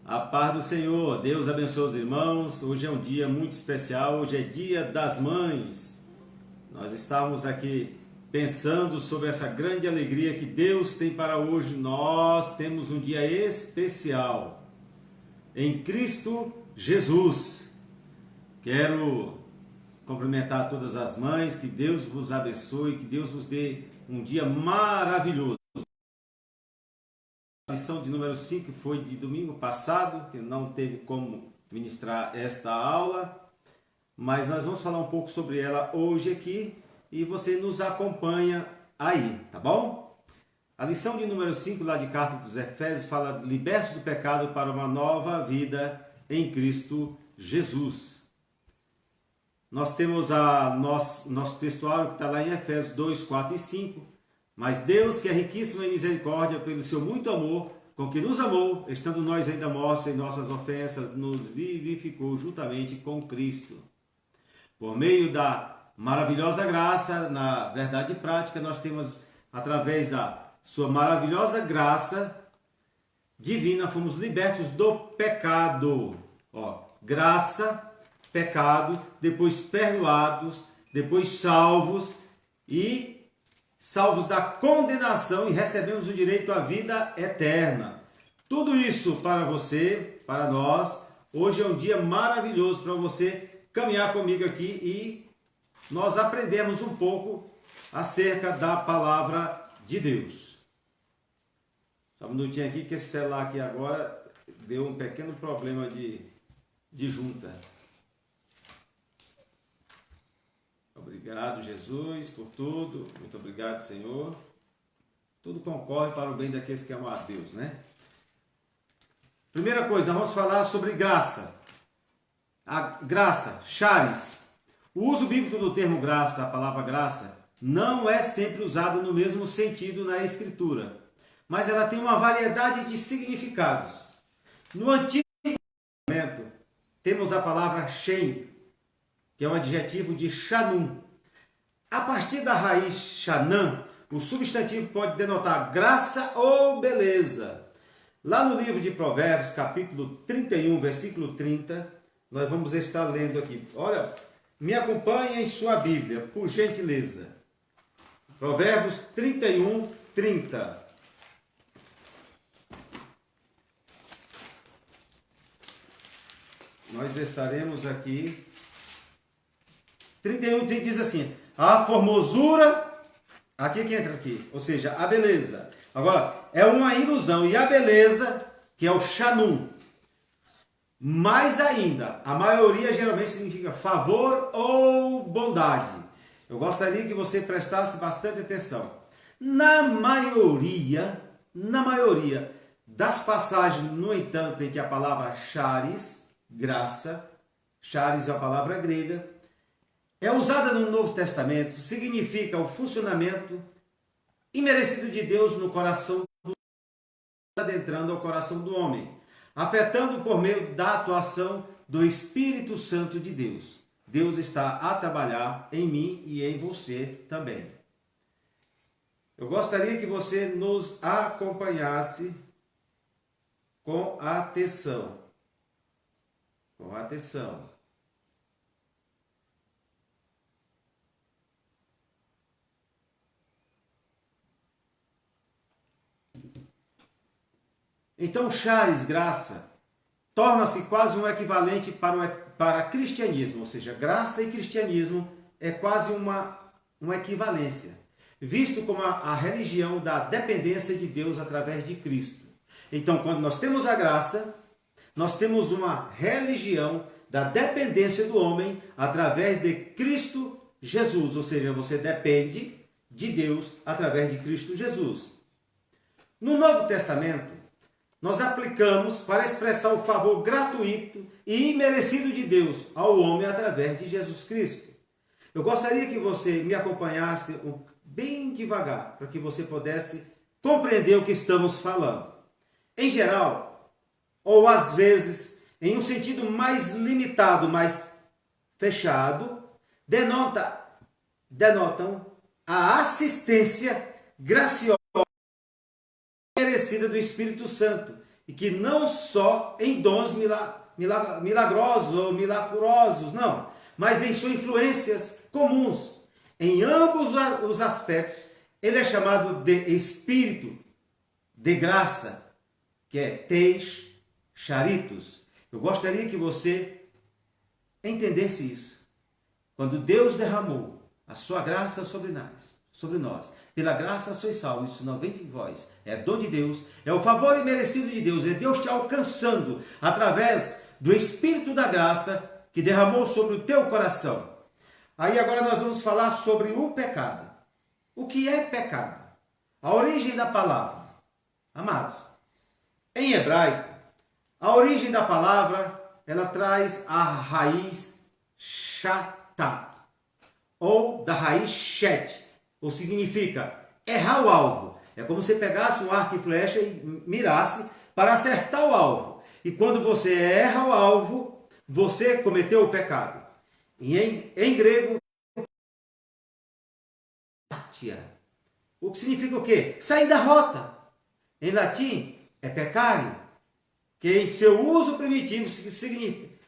A paz do Senhor, Deus abençoe os irmãos. Hoje é um dia muito especial, hoje é dia das mães. Nós estávamos aqui pensando sobre essa grande alegria que Deus tem para hoje. Nós temos um dia especial em Cristo Jesus. Quero cumprimentar todas as mães, que Deus vos abençoe, que Deus vos dê um dia maravilhoso. A lição de número 5 foi de domingo passado, que não teve como ministrar esta aula, mas nós vamos falar um pouco sobre ela hoje aqui e você nos acompanha aí, tá bom? A lição de número 5 lá de Carta dos Efésios fala: libertos do pecado para uma nova vida em Cristo Jesus. Nós temos nosso textuário que está lá em Efésios 2, 4 e 5. Mas Deus, que é riquíssimo em misericórdia, pelo seu muito amor, com que nos amou, estando nós ainda mortos em nossas ofensas, nos vivificou juntamente com Cristo. Por meio da maravilhosa graça, na verdade prática, nós temos, através da sua maravilhosa graça divina, fomos libertos do pecado. Graça, pecado, depois perdoados, depois salvos salvos da condenação e recebemos o direito à vida eterna. Tudo isso para você, para nós. Hoje é um dia maravilhoso para você caminhar comigo aqui e nós aprendemos um pouco acerca da palavra de Deus. Só um minutinho aqui que esse celular aqui agora deu um pequeno problema de junta. Obrigado, Jesus, por tudo. Muito obrigado, Senhor. Tudo concorre para o bem daqueles que amam a Deus, né? Primeira coisa, nós vamos falar sobre graça. A graça, charis. O uso bíblico do termo graça, a palavra graça, não é sempre usada no mesmo sentido na Escritura, mas ela tem uma variedade de significados. No Antigo Testamento, temos a palavra shem, que é um adjetivo de shanum. A partir da raiz shanam, o substantivo pode denotar graça ou beleza. Lá no livro de Provérbios, capítulo 31, versículo 30, nós vamos estar lendo aqui. Olha, me acompanhe em sua Bíblia, por gentileza. Provérbios 31, 30. Nós estaremos aqui. 31 diz assim: a formosura, aqui que entra aqui, ou seja, a beleza. Agora, é uma ilusão, e a beleza, que é o shanum. Mais ainda, a maioria geralmente significa favor ou bondade. Eu gostaria que você prestasse bastante atenção. Na maioria das passagens, no entanto, em que a palavra charis, graça, charis é a palavra grega, é usada no Novo Testamento, significa o funcionamento imerecido de Deus no coração do adentrando ao coração do homem, afetando por meio da atuação do Espírito Santo de Deus. Deus está a trabalhar em mim e em você também. Eu gostaria que você nos acompanhasse com atenção. Com atenção. Então, charis, graça, torna-se quase um equivalente para cristianismo, ou seja, graça e cristianismo é quase uma equivalência, visto como a religião da dependência de Deus através de Cristo. Então, quando nós temos a graça, nós temos uma religião da dependência do homem através de Cristo Jesus, ou seja, você depende de Deus através de Cristo Jesus. No Novo Testamento, nós aplicamos para expressar o favor gratuito e imerecido de Deus ao homem através de Jesus Cristo. Eu gostaria que você me acompanhasse bem devagar, para que você pudesse compreender o que estamos falando. Em geral, ou às vezes, em um sentido mais limitado, mais fechado, denotam a assistência graciosa merecida do Espírito Santo, e que não só em dons milagrosos ou milagrosos, não, mas em suas influências comuns. Em ambos os aspectos, ele é chamado de Espírito de graça, que é Teis Charitos. Eu gostaria que você entendesse isso. Quando Deus derramou a sua graça sobre nós, pela graça sois salvos, isso não vem de vós, é dom de Deus, é o favor imerecido de Deus, é Deus te alcançando através do Espírito da graça que derramou sobre o teu coração. Aí agora nós vamos falar sobre o pecado. O que é pecado? A origem da palavra. Amados, em hebraico, a origem da palavra, ela traz a raiz shatat, ou da raiz shet, ou significa errar o alvo. É como se pegasse um arco e flecha e mirasse para acertar o alvo. E quando você erra o alvo, você cometeu o pecado. E em grego, o que significa o quê? Sair da rota. Em latim, é peccare, que em seu uso primitivo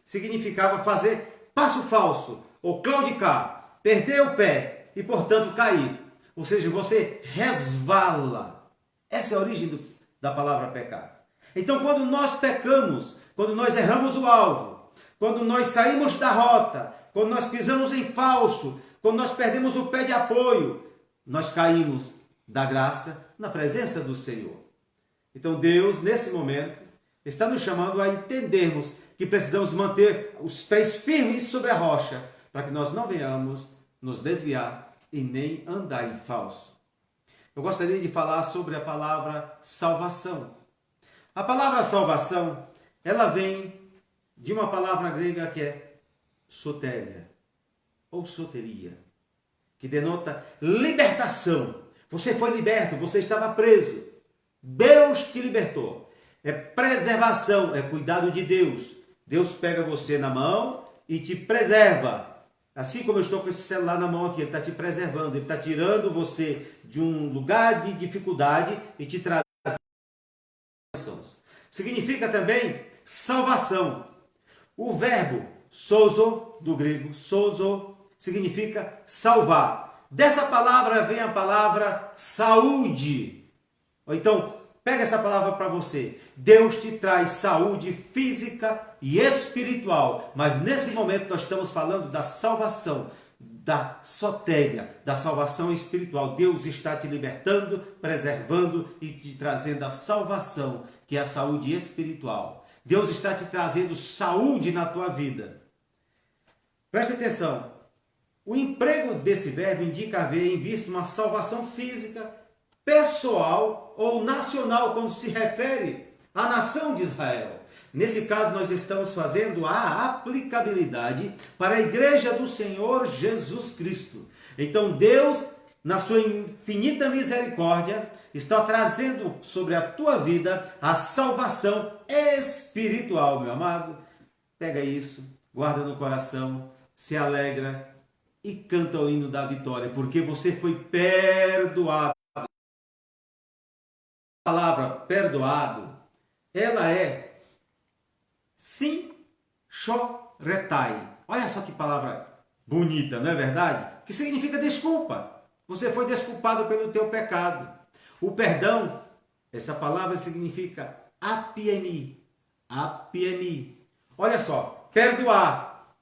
significava fazer passo falso, ou claudicar, perder o pé e, portanto, cair. Ou seja, você resvala. Essa é a origem da palavra pecar. Então, quando nós pecamos, quando nós erramos o alvo, quando nós saímos da rota, quando nós pisamos em falso, quando nós perdemos o pé de apoio, nós caímos da graça na presença do Senhor. Então Deus, nesse momento, está nos chamando a entendermos que precisamos manter os pés firmes sobre a rocha, para que nós não venhamos nos desviar e nem andar em falso. Eu gostaria de falar sobre a palavra salvação. A palavra salvação, ela vem de uma palavra grega que é sotéria, ou soteria, que denota libertação. Você foi liberto, você estava preso. Deus te libertou. É preservação, é cuidado de Deus. Deus pega você na mão e te preserva. Assim como eu estou com esse celular na mão aqui, Ele está te preservando, Ele está tirando você de um lugar de dificuldade e te trazendo. Significa também salvação. O verbo sozo, do grego sozo, significa salvar. Dessa palavra vem a palavra saúde. Ou então, pega essa palavra para você. Deus te traz saúde física e espiritual. Mas nesse momento nós estamos falando da salvação, da sotéria, da salvação espiritual. Deus está te libertando, preservando e te trazendo a salvação, que é a saúde espiritual. Deus está te trazendo saúde na tua vida. Preste atenção. O emprego desse verbo indica haver em vista uma salvação física, pessoal ou nacional, quando se refere à nação de Israel. Nesse caso, nós estamos fazendo a aplicabilidade para a igreja do Senhor Jesus Cristo. Então, Deus, na sua infinita misericórdia, está trazendo sobre a tua vida a salvação espiritual, meu amado. Pega isso, guarda no coração, se alegra e canta o hino da vitória, porque você foi perdoado. A palavra perdoado, ela é simchoretai. Olha só que palavra bonita, não é verdade? Que significa desculpa. Você foi desculpado pelo teu pecado. O perdão, essa palavra significa apiemi. Apiemi. Olha só, perdoar.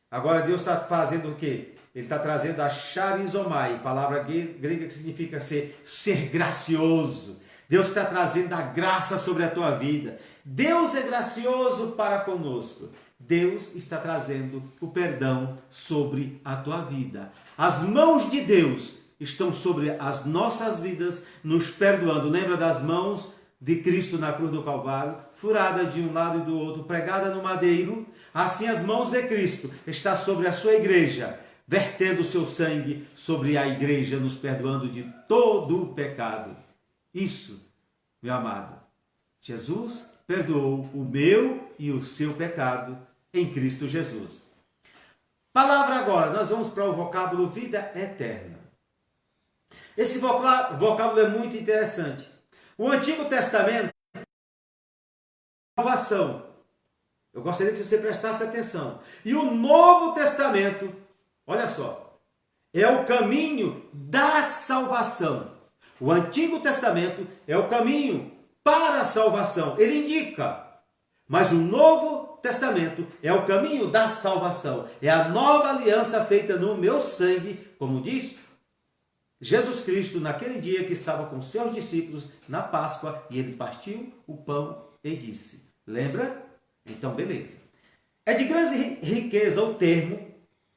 Agora Deus está fazendo o quê? Ele está trazendo a charizomai, palavra grega que significa ser gracioso. Deus está trazendo a graça sobre a tua vida. Deus é gracioso para conosco. Deus está trazendo o perdão sobre a tua vida. As mãos de Deus estão sobre as nossas vidas, nos perdoando. Lembra das mãos de Cristo na cruz do Calvário, furada de um lado e do outro, pregada no madeiro? Assim as mãos de Cristo estão sobre a sua igreja, vertendo o seu sangue sobre a igreja, nos perdoando de todo o pecado. Isso, meu amado, Jesus perdoou o meu e o seu pecado em Cristo Jesus. Palavra agora, nós vamos para o vocábulo vida eterna. Esse vocábulo é muito interessante. O Antigo Testamento salvação. Eu gostaria que você prestasse atenção. E o Novo Testamento, olha só, é o caminho da salvação. O Antigo Testamento é o caminho para a salvação. Ele indica. Mas o Novo Testamento é o caminho da salvação. É a nova aliança feita no meu sangue, como diz Jesus Cristo naquele dia que estava com seus discípulos na Páscoa, e ele partiu o pão e disse. Lembra? Então, beleza. É de grande riqueza o termo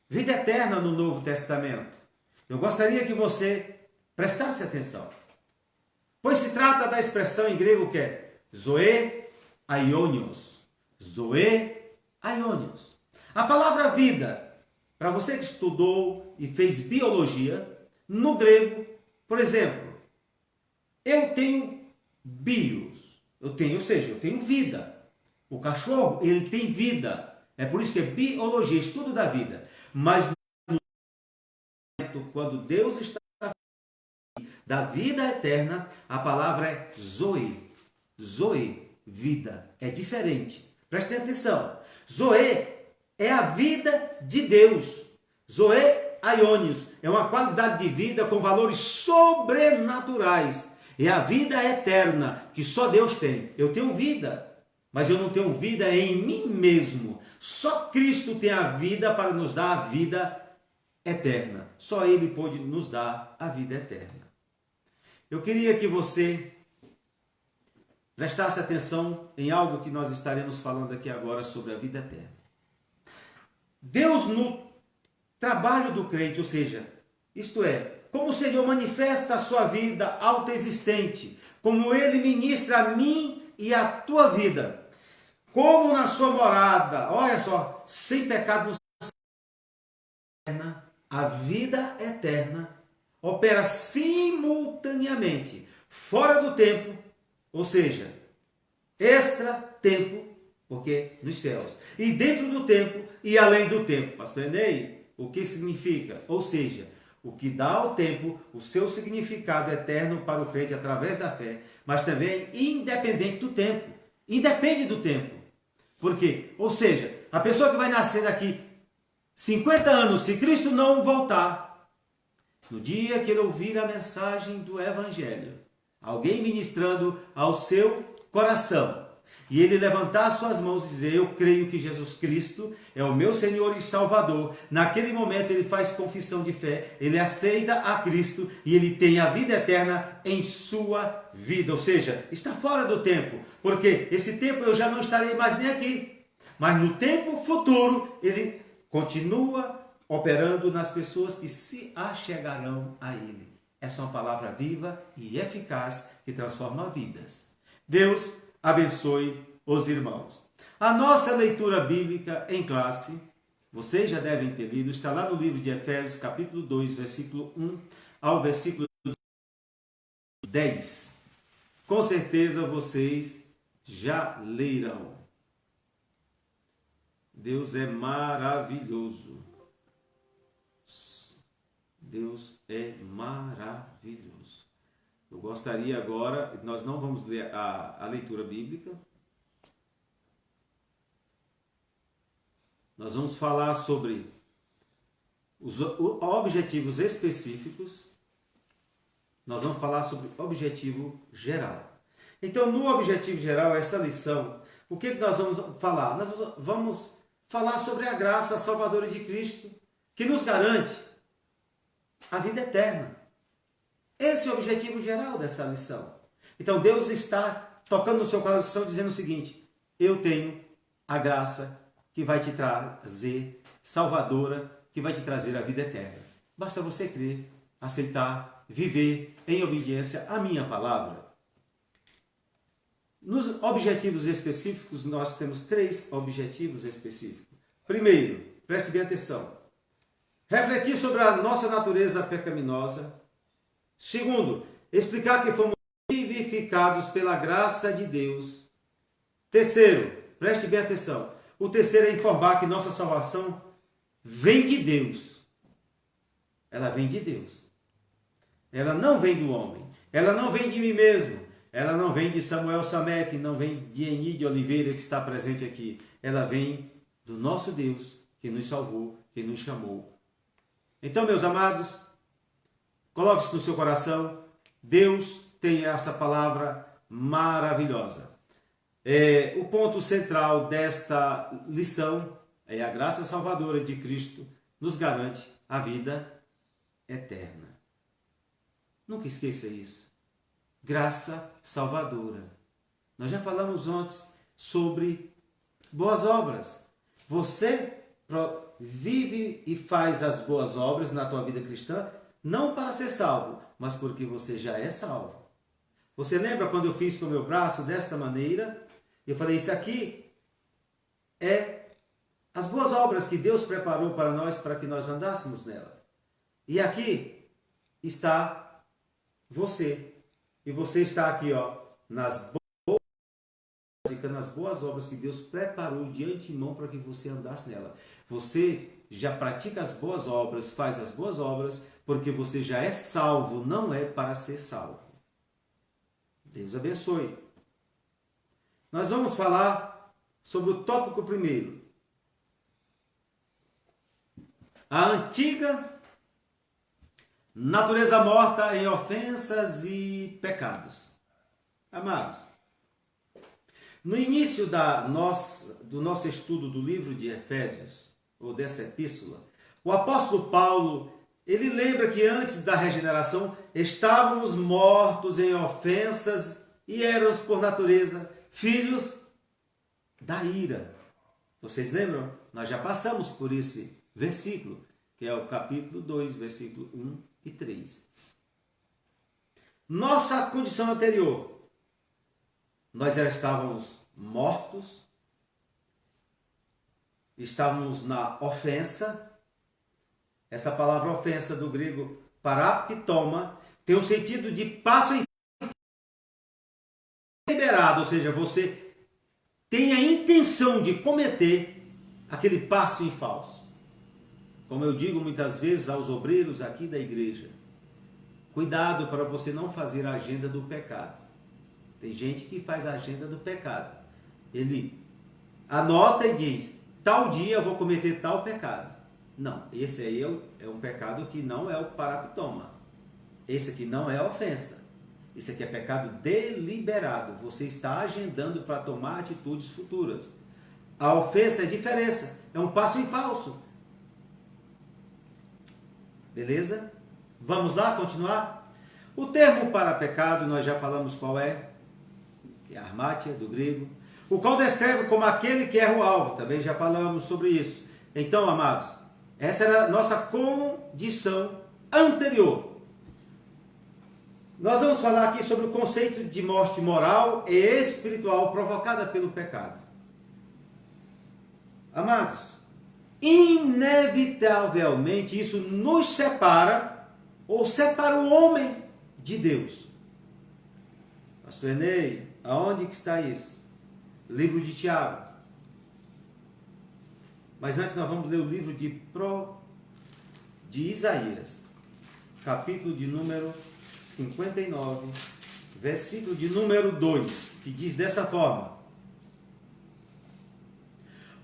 vida eterna no Novo Testamento. Eu gostaria que você prestasse atenção. Pois se trata da expressão em grego que é zoe aionios. Zoe aionios. A palavra vida, para você que estudou e fez biologia, no grego, por exemplo, eu tenho bios. Ou seja, eu tenho vida. O cachorro, ele tem vida. É por isso que é biologia, estudo da vida. Mas quando Deus está da vida eterna, a palavra é zoe. Zoe, vida. É diferente. Prestem atenção. Zoe é a vida de Deus. Zoe aionios é uma qualidade de vida com valores sobrenaturais. É a vida eterna que só Deus tem. Eu tenho vida. Mas eu não tenho vida em mim mesmo. Só Cristo tem a vida para nos dar a vida eterna. Só Ele pode nos dar a vida eterna. Eu queria que você prestasse atenção em algo que nós estaremos falando aqui agora sobre a vida eterna. Deus no trabalho do crente, ou seja, isto é, como o Senhor manifesta a sua vida autoexistente, como Ele ministra a mim e a tua vida, como na sua morada, olha só, sem pecado, a vida eterna opera simultaneamente, fora do tempo, ou seja, extra tempo, porque nos céus, e dentro do tempo e além do tempo. Pastor Enei, o que significa? Ou seja, o que dá ao tempo o seu significado eterno para o crente através da fé, mas também independente do tempo. Independe do tempo. Por quê? Ou seja, a pessoa que vai nascer daqui 50 anos, se Cristo não voltar, no dia que ele ouvir a mensagem do Evangelho, alguém ministrando ao seu coração, e ele levantar suas mãos e dizer, eu creio que Jesus Cristo é o meu Senhor e Salvador. Naquele momento ele faz confissão de fé, ele aceita a Cristo e ele tem a vida eterna em sua vida. Ou seja, está fora do tempo, porque esse tempo eu já não estarei mais nem aqui. Mas no tempo futuro ele continua operando nas pessoas que se achegarão a ele. Essa é uma palavra viva e eficaz que transforma vidas. Deus abençoe os irmãos. A nossa leitura bíblica em classe, vocês já devem ter lido, está lá no livro de Efésios, capítulo 2, versículo 1 ao versículo 10. Com certeza vocês já leram. Deus é maravilhoso. Deus é maravilhoso. Eu gostaria agora, nós não vamos ler a leitura bíblica. Nós vamos falar sobre os objetivos específicos. Nós vamos falar sobre objetivo geral. Então, no objetivo geral, essa lição, o que nós vamos falar? Nós vamos falar sobre a graça salvadora de Cristo, que nos garante a vida eterna. Esse é o objetivo geral dessa lição. Então Deus está tocando no seu coração dizendo o seguinte, eu tenho a graça que vai te trazer, salvadora, que vai te trazer a vida eterna. Basta você crer, aceitar, viver em obediência à minha palavra. Nos objetivos específicos, nós temos 3 objetivos específicos. Primeiro, preste bem atenção, refletir sobre a nossa natureza pecaminosa. Segundo, explicar que fomos vivificados pela graça de Deus. Terceiro, preste bem atenção, o terceiro é informar que nossa salvação vem de Deus. Ela vem de Deus. Ela não vem do homem. Ela não vem de mim mesmo. Ela não vem de Samuel Samek, não vem de Eni Oliveira, que está presente aqui. Ela vem do nosso Deus, que nos salvou, que nos chamou. Então, meus amados, coloque isso no seu coração. Deus tem essa palavra maravilhosa. O ponto central desta lição é a graça salvadora de Cristo nos garante a vida eterna. Nunca esqueça isso. Graça salvadora. Nós já falamos antes sobre boas obras. Você vive e faz as boas obras na tua vida cristã, não para ser salvo, mas porque você já é salvo. Você lembra quando eu fiz com o meu braço desta maneira? Eu falei, isso aqui é as boas obras que Deus preparou para nós, para que nós andássemos nelas. E aqui está você. E você está aqui, ó, nas boas obras que Deus preparou de antemão para que você andasse nela. Você já pratica as boas obras, faz as boas obras, porque você já é salvo, não é para ser salvo. Deus abençoe. Nós vamos falar sobre o tópico primeiro. A antiga natureza morta em ofensas e pecados. Amados, no início do nosso estudo do livro de Efésios, ou dessa epístola, o apóstolo Paulo, ele lembra que antes da regeneração estávamos mortos em ofensas e éramos, por natureza, filhos da ira. Vocês lembram? Nós já passamos por esse versículo, que é o capítulo 2, versículo 1 e 3. Nossa condição anterior, nós já estávamos mortos, estávamos na ofensa. Essa palavra ofensa do grego paraptoma tem o sentido de passo em liberado, ou seja, você tem a intenção de cometer aquele passo em falso. Como eu digo muitas vezes aos obreiros aqui da igreja, cuidado para você não fazer a agenda do pecado. Tem gente que faz a agenda do pecado. Ele anota e diz, tal dia eu vou cometer tal pecado. Não, esse aí é um pecado que não é o paraptoma. Esse aqui não é ofensa. Esse aqui é pecado deliberado. Você está agendando para tomar atitudes futuras. A ofensa é diferença. É um passo em falso. Beleza? Vamos lá, continuar? O termo para pecado, nós já falamos qual é. É armátia, do grego. O qual descreve como aquele que erra o alvo. Também já falamos sobre isso. Então, amados, essa era a nossa condição anterior. Nós vamos falar aqui sobre o conceito de morte moral e espiritual provocada pelo pecado. Amados, inevitavelmente isso nos separa, ou separa o homem de Deus. Pastor Enei, aonde que está isso? Livro de Tiago. Mas antes nós vamos ler o livro de Isaías, capítulo de número 59, versículo de número 2, que diz desta forma: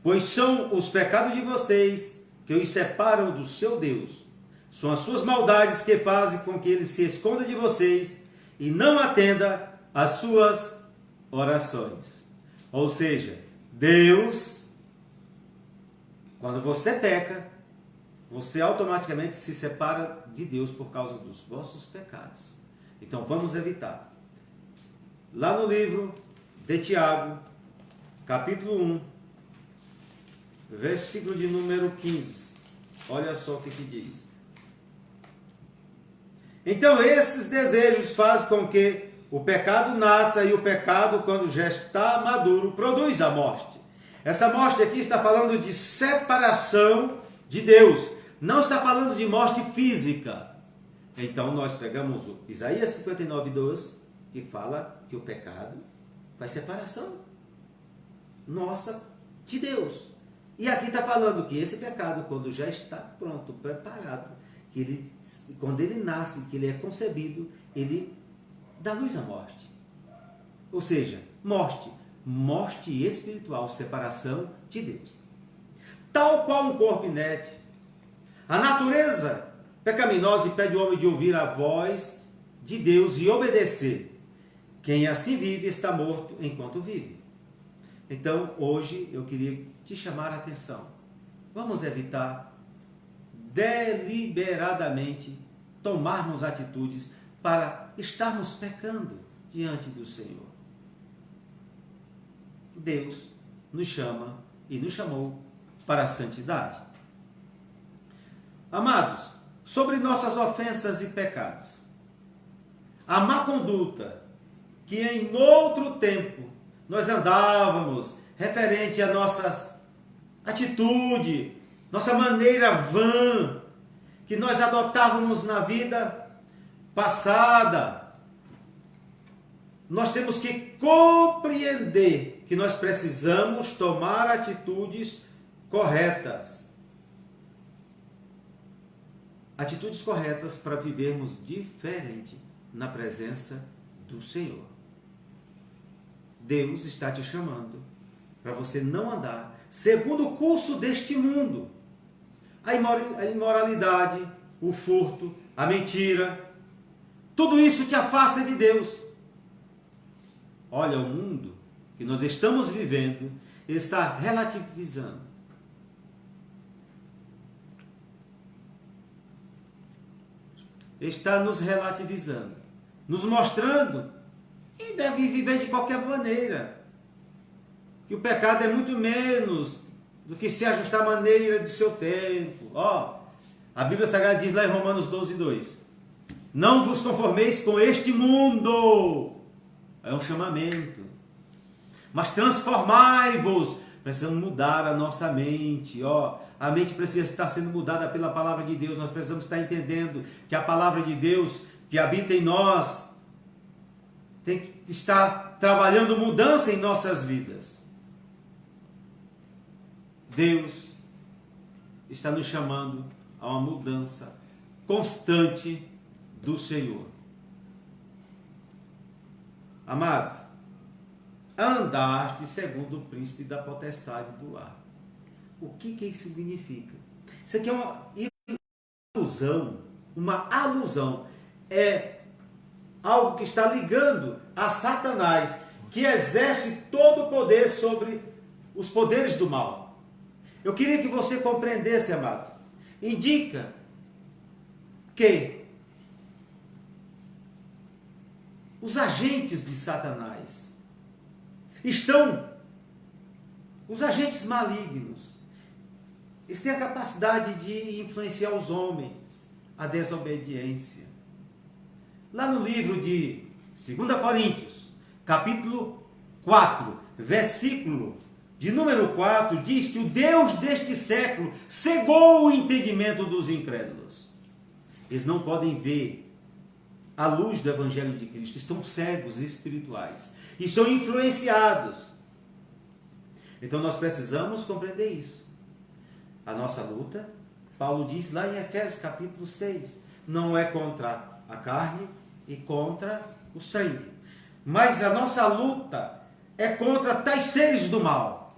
pois são os pecados de vocês que os separam do seu Deus. São as suas maldades que fazem com que ele se esconda de vocês e não atenda às suas orações. Ou seja, Deus, quando você peca, você automaticamente se separa de Deus por causa dos vossos pecados. Então vamos evitar. Lá no livro de Tiago, capítulo 1, versículo de número 15. Olha só o que diz. Então esses desejos fazem com que o pecado nasça, e o pecado, quando já está maduro, produz a morte. Essa morte aqui está falando de separação de Deus. Não está falando de morte física. Então nós pegamos o Isaías 59, 2, que fala que o pecado faz separação nossa de Deus. E aqui está falando que esse pecado, quando já está pronto, preparado, quando ele nasce, que ele é concebido, ele dá luz à morte. Ou seja, morte. Morte espiritual, separação de Deus. Tal qual um corpo inerte, a natureza pecaminosa impede o homem de ouvir a voz de Deus e obedecer. Quem assim vive está morto enquanto vive. Então, hoje eu queria te chamar a atenção. Vamos evitar deliberadamente tomarmos atitudes para estarmos pecando diante do Senhor. Deus nos chama e nos chamou para a santidade. Amados, sobre nossas ofensas e pecados, a má conduta que em outro tempo nós andávamos referente a nossas atitudes, nossa maneira vã que nós adotávamos na vida passada, nós temos que compreender que nós precisamos tomar atitudes corretas. Atitudes corretas para vivermos diferente na presença do Senhor. Deus está te chamando para você não andar segundo o curso deste mundo. A imoralidade, o furto, a mentira, tudo isso te afasta de Deus. Olha, o mundo que nós estamos vivendo está relativizando. Está nos relativizando, nos mostrando que deve viver de qualquer maneira. Que o pecado é muito menos do que se ajustar à maneira do seu tempo. A Bíblia Sagrada diz lá em Romanos 12:2: não vos conformeis com este mundo. É um chamamento. Mas transformai-vos. Precisamos mudar a nossa mente. A mente precisa estar sendo mudada pela palavra de Deus. Nós precisamos estar entendendo que a palavra de Deus que habita em nós tem que estar trabalhando mudança em nossas vidas. Deus está nos chamando a uma mudança constante do Senhor. Amados, andaste segundo o príncipe da potestade do ar. O que isso significa? Isso aqui é uma alusão. É algo que está ligando a Satanás, que exerce todo o poder sobre os poderes do mal. Eu queria que você compreendesse, amado. Indica que os agentes de Satanás os agentes malignos, eles têm a capacidade de influenciar os homens à desobediência. Lá no livro de 2 Coríntios, capítulo 4, versículo de número 4, diz que o Deus deste século cegou o entendimento dos incrédulos. Eles não podem ver a luz do Evangelho de Cristo, estão cegos espirituais e são influenciados. Então nós precisamos compreender isso. A nossa luta, Paulo diz lá em Efésios capítulo 6, não é contra a carne e contra o sangue, mas a nossa luta é contra tais seres do mal.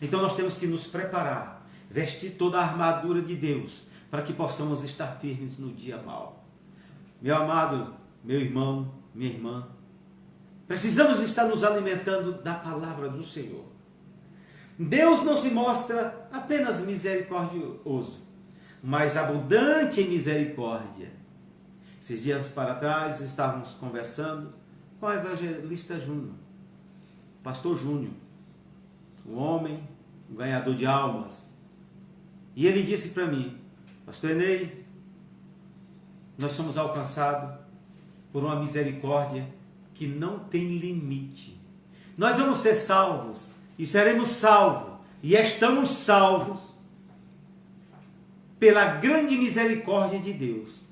Então nós temos que nos preparar, vestir toda a armadura de Deus, para que possamos estar firmes no dia mau. Meu amado, meu irmão, minha irmã, precisamos estar nos alimentando da palavra do Senhor. Deus não se mostra apenas misericordioso, mas abundante em misericórdia. Esses dias para trás estávamos conversando com o evangelista Júnior, pastor Júnior, um homem, um ganhador de almas. E ele disse para mim: pastor Enei, nós somos alcançados por uma misericórdia que não tem limite. Nós vamos ser salvos e seremos salvos e estamos salvos pela grande misericórdia de Deus.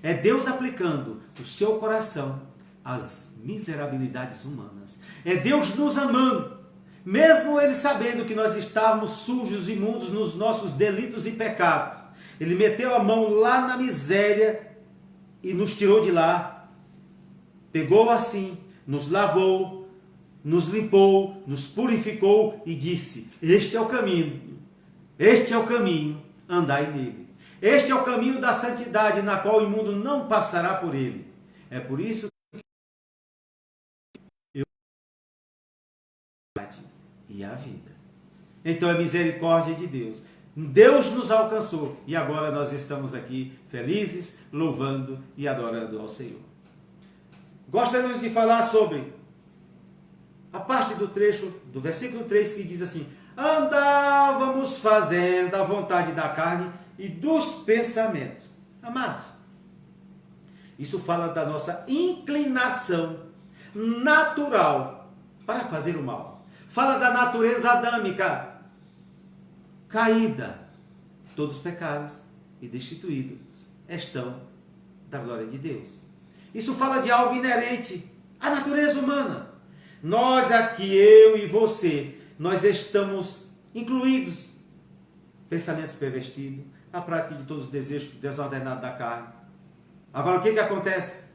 É Deus aplicando o seu coração às miserabilidades humanas. É Deus nos amando, mesmo Ele sabendo que nós estávamos sujos e imundos nos nossos delitos e pecados. Ele meteu a mão lá na miséria e nos tirou de lá. Pegou assim, nos lavou, nos limpou, nos purificou e disse: este é o caminho, andai nele. Este é o caminho da santidade, na qual o imundo não passará por ele. É por isso que eu e a vida. Então é misericórdia de Deus. Deus nos alcançou e agora nós estamos aqui felizes, louvando e adorando ao Senhor. Gostaríamos de falar sobre a parte do trecho do versículo 3 que diz assim: andávamos fazendo a vontade da carne e dos pensamentos. Amados, isso fala da nossa inclinação natural para fazer o mal. Fala da natureza adâmica caída. Todos os pecados e destituídos estão da glória de Deus. Isso fala de algo inerente à natureza humana. Nós aqui, eu e você, nós estamos incluídos. Pensamentos pervertidos, a prática de todos os desejos desordenados da carne. Agora o que acontece?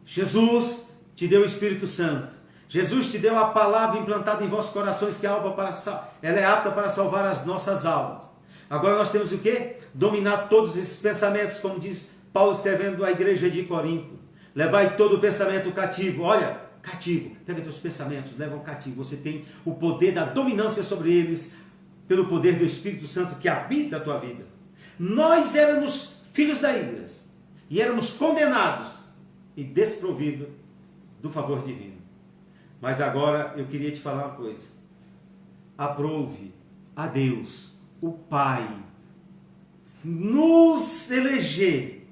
Jesus te deu o Espírito Santo. Jesus te deu a palavra implantada em vossos corações, que ela é apta para salvar as nossas almas. Agora nós temos o quê? Dominar todos esses pensamentos, como diz Paulo escrevendo à igreja de Corinto. Levai todo o pensamento cativo. Olha, cativo. Pega teus pensamentos, leva ao cativo. Você tem o poder da dominância sobre eles, pelo poder do Espírito Santo que habita a tua vida. Nós éramos filhos da ira e éramos condenados e desprovidos do favor divino. Mas agora eu queria te falar uma coisa. Aprove a Deus, o Pai, nos eleger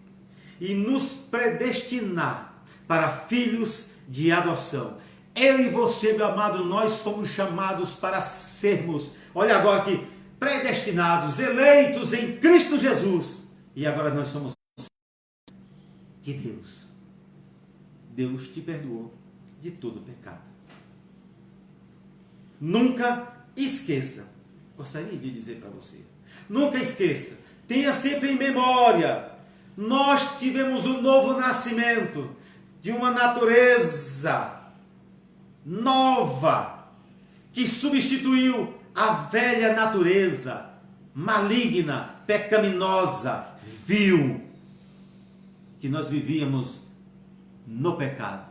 e nos predestinar para filhos de adoção. Eu e você, meu amado, nós fomos chamados para sermos, olha agora aqui, predestinados, eleitos em Cristo Jesus. E agora nós somos de Deus. Deus te perdoou de todo pecado. Nunca esqueça, gostaria de dizer para você, nunca esqueça, tenha sempre em memória, nós tivemos um novo nascimento de uma natureza nova, que substituiu a velha natureza maligna, pecaminosa, vil, que nós vivíamos no pecado.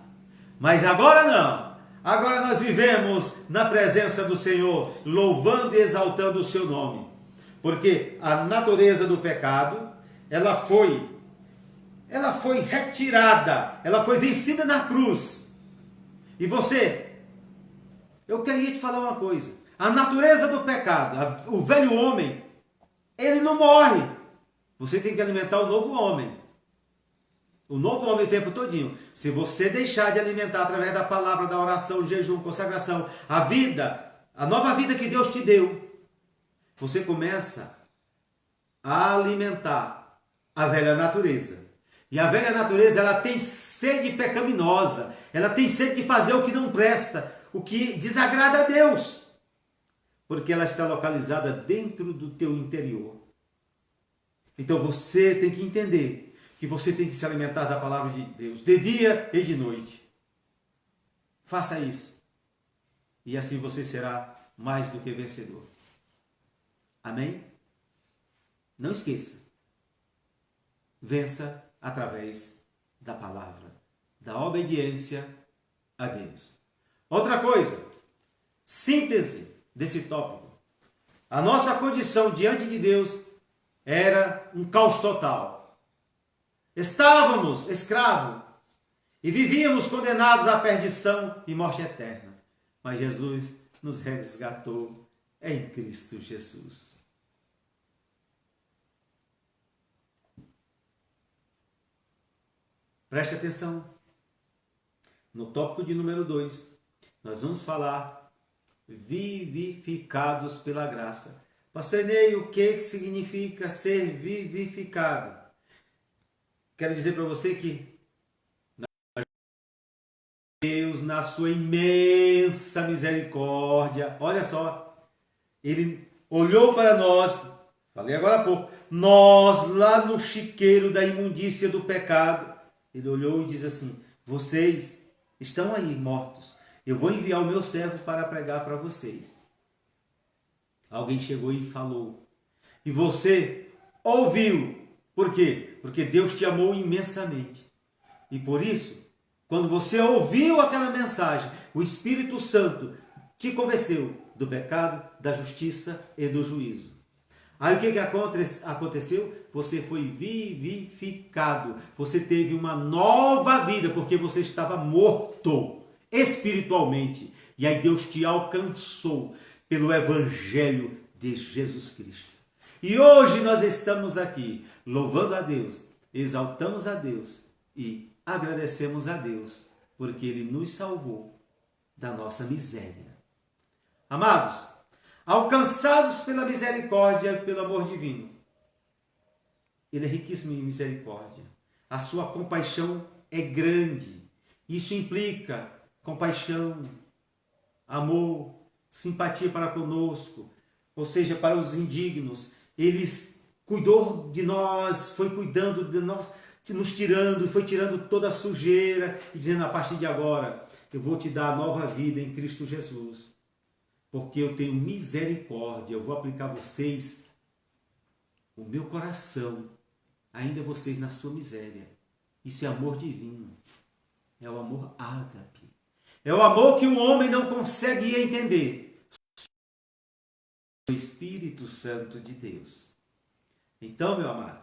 Mas agora não. Agora nós vivemos na presença do Senhor, louvando e exaltando o seu nome. Porque a natureza do pecado, ela foi retirada, ela foi vencida na cruz. E você, eu queria te falar uma coisa. A natureza do pecado, o velho homem, ele não morre. Você tem que alimentar o novo homem. O novo homem o tempo todinho. Se você deixar de alimentar através da palavra, da oração, jejum, consagração, a nova vida que Deus te deu, você começa a alimentar a velha natureza. E a velha natureza, ela tem sede pecaminosa. Ela tem sede de fazer o que não presta, o que desagrada a Deus. Porque ela está localizada dentro do teu interior. Então você tem que entender que você tem que se alimentar da palavra de Deus, de dia e de noite. Faça isso. E assim você será mais do que vencedor. Amém? Não esqueça. Vença através da palavra, da obediência a Deus. Outra coisa, síntese desse tópico. A nossa condição diante de Deus era um caos total. Estávamos escravos e vivíamos condenados à perdição e morte eterna. Mas Jesus nos resgatou em Cristo Jesus. Preste atenção. No tópico de número 2, nós vamos falar vivificados pela graça. Pastor Ney, o que significa ser vivificado? Quero dizer para você que Deus, na sua imensa misericórdia, olha só, Ele olhou para nós, falei agora há pouco, nós lá no chiqueiro da imundícia do pecado, Ele olhou e diz assim: vocês estão aí mortos. Eu vou enviar o meu servo para pregar para vocês. Alguém chegou e falou. E você ouviu. Por quê? Porque Deus te amou imensamente. E por isso, quando você ouviu aquela mensagem, o Espírito Santo te convenceu do pecado, da justiça e do juízo. Aí o que aconteceu? Você foi vivificado. Você teve uma nova vida, porque você estava morto espiritualmente. E aí Deus te alcançou pelo Evangelho de Jesus Cristo. E hoje nós estamos aqui louvando a Deus, exaltamos a Deus e agradecemos a Deus, porque Ele nos salvou da nossa miséria. Amados, alcançados pela misericórdia e pelo amor divino, Ele é riquíssimo em misericórdia. A sua compaixão é grande. Isso implica compaixão, amor, simpatia para conosco, ou seja, para os indignos. Ele cuidou de nós, foi cuidando de nós, nos tirando, foi tirando toda a sujeira e dizendo: a partir de agora eu vou te dar a nova vida em Cristo Jesus, porque eu tenho misericórdia, eu vou aplicar a vocês o meu coração, ainda vocês na sua miséria. Isso é amor divino, é o amor ágape, é o amor que o homem não consegue entender. O Espírito Santo de Deus. Então, meu amado,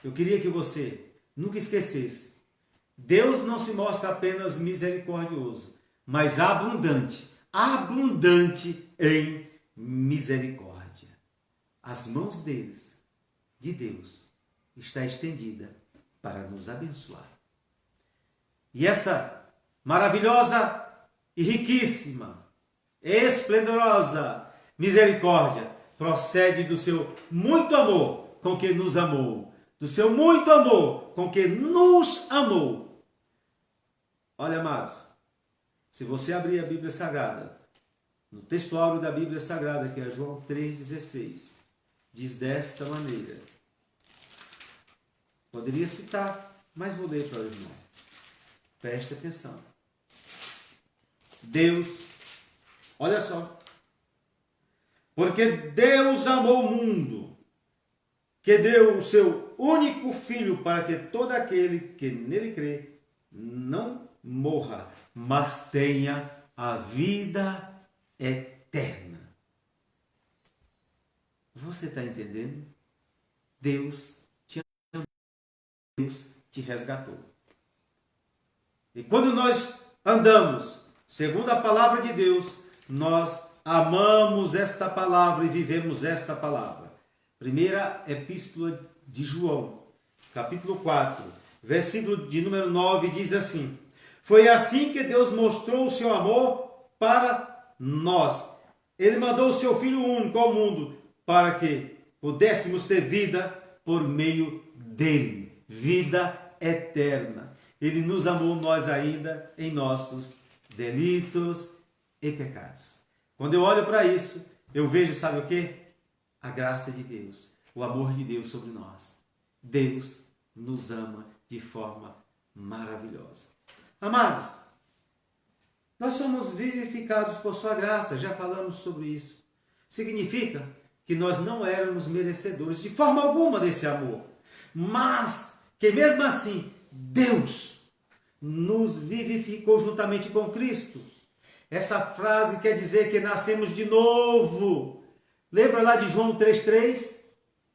eu queria que você nunca esquecesse: Deus não se mostra apenas misericordioso, mas abundante em misericórdia. As mãos de Deus, está estendida para nos abençoar. E essa maravilhosa e riquíssima, esplendorosa misericórdia procede do seu muito amor com que nos amou, do seu muito amor com que nos amou. Olha, amados, se você abrir a Bíblia Sagrada, no textuário da Bíblia Sagrada, que é João 3,16, diz desta maneira. Poderia citar, mas vou ler para o irmão. Preste atenção. Deus, olha só. Porque Deus amou o mundo, que deu o seu único Filho, para que todo aquele que nele crê não morra, mas tenha a vida eterna. Você está entendendo? Deus te amou, Deus te resgatou. E quando nós andamos segundo a palavra de Deus, nós amamos esta palavra e vivemos esta palavra. Primeira Epístola de João, capítulo 4, versículo de número 9, diz assim: foi assim que Deus mostrou o seu amor para nós. Ele mandou o seu Filho único ao mundo para que pudéssemos ter vida por meio dele, vida eterna. Ele nos amou nós ainda em nossos delitos e pecados. Quando eu olho para isso, eu vejo, sabe o quê? A graça de Deus, o amor de Deus sobre nós. Deus nos ama de forma maravilhosa. Amados, nós somos vivificados por sua graça, já falamos sobre isso. Significa que nós não éramos merecedores de forma alguma desse amor, mas que mesmo assim Deus nos vivificou juntamente com Cristo. Essa frase quer dizer que nascemos de novo. Lembra lá de João 3,3?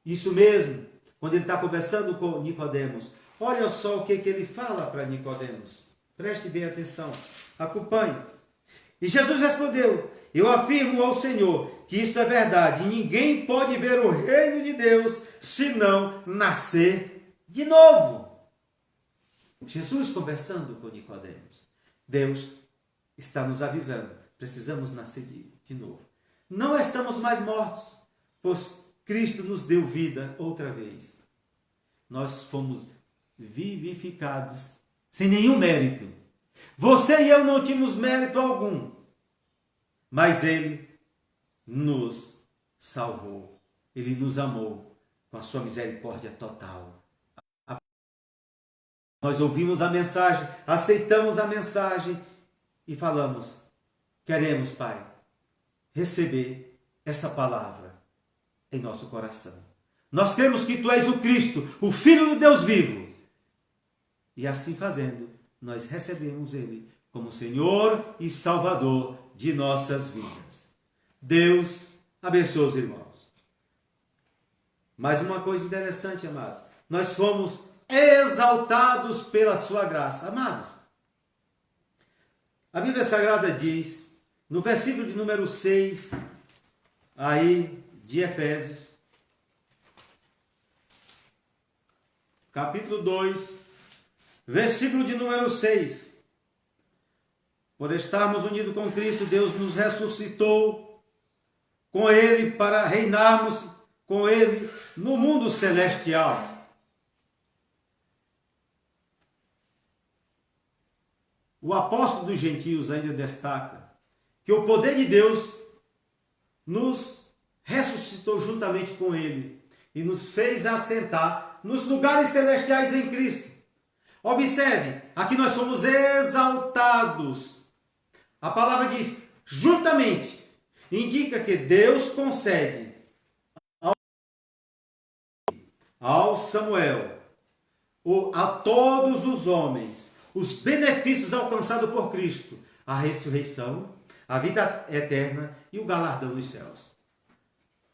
Isso mesmo, quando ele está conversando com Nicodemos. Olha só o que ele fala para Nicodemos. Preste bem atenção, acompanhe. E Jesus respondeu: eu afirmo ao Senhor que isto é verdade, e ninguém pode ver o reino de Deus se não nascer de novo. Jesus conversando com Nicodemos. Deus está nos avisando, precisamos nascer de novo. Não estamos mais mortos, pois Cristo nos deu vida outra vez. Nós fomos vivificados sem nenhum mérito. Você e eu não tínhamos mérito algum, mas Ele nos salvou. Ele nos amou com a sua misericórdia total. Nós ouvimos a mensagem, aceitamos a mensagem e falamos: queremos, Pai, receber essa palavra em nosso coração. Nós cremos que Tu és o Cristo, o Filho do Deus vivo. E assim fazendo, nós recebemos Ele como Senhor e Salvador de nossas vidas. Deus abençoe os irmãos. Mais uma coisa interessante, amado. Nós fomos exaltados pela sua graça. Amados, a Bíblia Sagrada diz, no versículo de número 6, aí de Efésios, capítulo 2, versículo de número 6. Por estarmos unidos com Cristo, Deus nos ressuscitou com Ele para reinarmos com Ele no mundo celestial. O apóstolo dos gentios ainda destaca que o poder de Deus nos ressuscitou juntamente com Ele e nos fez assentar nos lugares celestiais em Cristo. Observe, aqui nós somos exaltados. A palavra diz juntamente, indica que Deus concede ao Samuel, a todos os homens, os benefícios alcançados por Cristo, a ressurreição, a vida eterna e o galardão nos céus.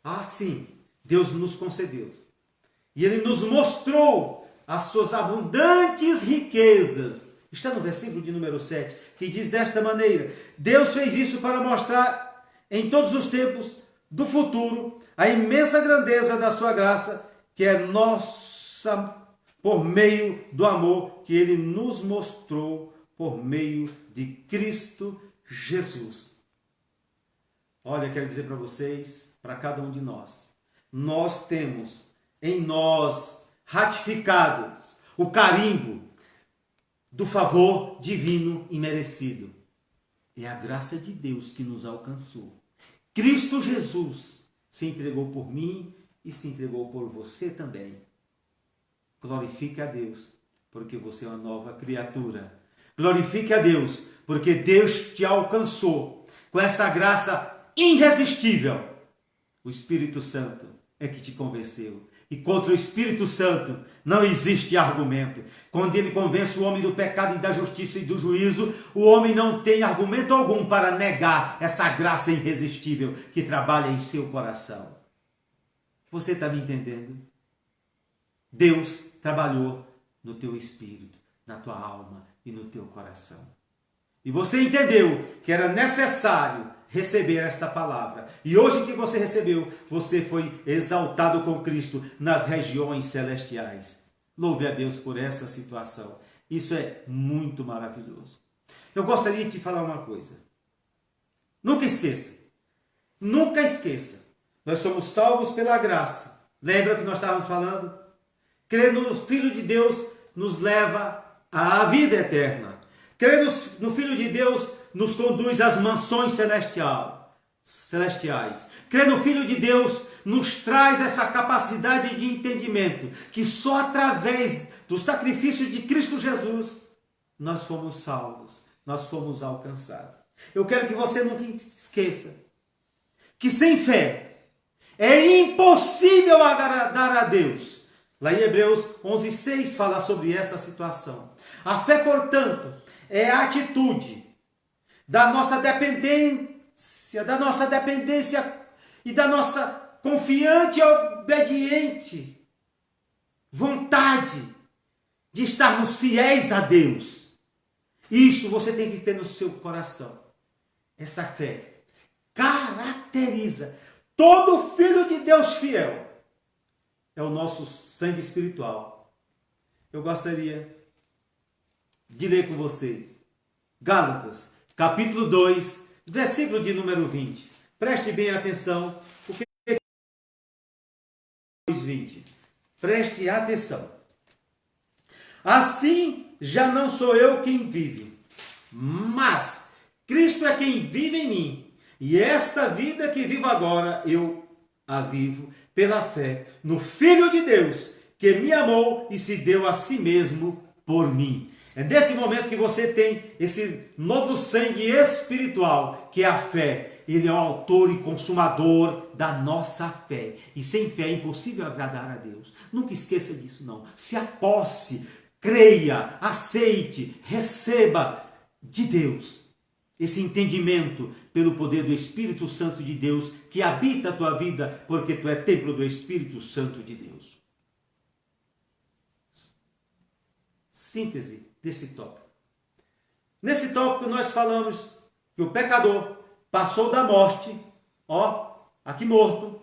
Assim, Deus nos concedeu. E Ele nos mostrou as suas abundantes riquezas. Está no versículo de número 7, que diz desta maneira: Deus fez isso para mostrar em todos os tempos do futuro a imensa grandeza da sua graça, que é nossa por meio do amor que Ele nos mostrou por meio de Cristo Jesus. Olha, quero dizer para vocês, para cada um de nós, nós temos em nós ratificados o carimbo do favor divino e merecido. É a graça de Deus que nos alcançou. Cristo Jesus se entregou por mim e se entregou por você também. Glorifique a Deus, porque você é uma nova criatura. Glorifique a Deus, porque Deus te alcançou com essa graça irresistível. O Espírito Santo é que te convenceu. E contra o Espírito Santo não existe argumento. Quando ele convence o homem do pecado e da justiça e do juízo, o homem não tem argumento algum para negar essa graça irresistível que trabalha em seu coração. Você está me entendendo? Deus trabalhou no teu espírito, na tua alma e no teu coração. E você entendeu que era necessário receber esta palavra. E hoje que você recebeu, você foi exaltado com Cristo nas regiões celestiais. Louve a Deus por essa situação. Isso é muito maravilhoso. Eu gostaria de te falar uma coisa. Nunca esqueça. Nunca esqueça. Nós somos salvos pela graça. Lembra que nós estávamos falando? Crer no Filho de Deus nos leva à vida eterna. Crer no Filho de Deus nos conduz às mansões celestiais. Crer no Filho de Deus nos traz essa capacidade de entendimento que só através do sacrifício de Cristo Jesus nós fomos salvos, nós fomos alcançados. Eu quero que você nunca esqueça que sem fé é impossível agradar a Deus. Lá em Hebreus 11:6 fala sobre essa situação. A fé, portanto, é a atitude da nossa dependência e da nossa confiante e obediente vontade de estarmos fiéis a Deus. Isso você tem que ter no seu coração. Essa fé caracteriza todo filho de Deus fiel. É o nosso sangue espiritual. Eu gostaria de ler com vocês Gálatas, capítulo 2, versículo de número 20. Preste bem atenção, porque 20. Preste atenção. Assim, já não sou eu quem vive, mas Cristo é quem vive em mim. E esta vida que vivo agora, eu a vivo pela fé no Filho de Deus, que me amou e se deu a si mesmo por mim. É nesse momento que você tem esse novo sangue espiritual, que é a fé. Ele é o autor e consumador da nossa fé. E sem fé é impossível agradar a Deus. Nunca esqueça disso, não. Se aposse, creia, aceite, receba de Deus esse entendimento pelo poder do Espírito Santo de Deus que habita a tua vida, porque tu é templo do Espírito Santo de Deus. Síntese desse tópico. Nesse tópico nós falamos que o pecador passou da morte, aqui morto,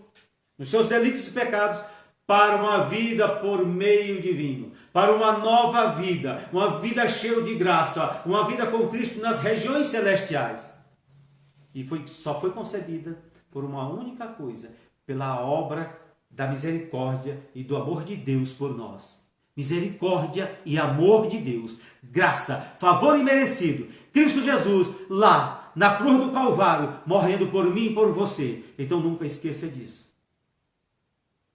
nos seus delitos e pecados, para uma vida por meio divino, para uma nova vida, uma vida cheia de graça, uma vida com Cristo nas regiões celestiais. E só foi concebida por uma única coisa, pela obra da misericórdia e do amor de Deus por nós. Misericórdia e amor de Deus, graça, favor imerecido, Cristo Jesus lá na cruz do Calvário, morrendo por mim e por você. Então nunca esqueça disso.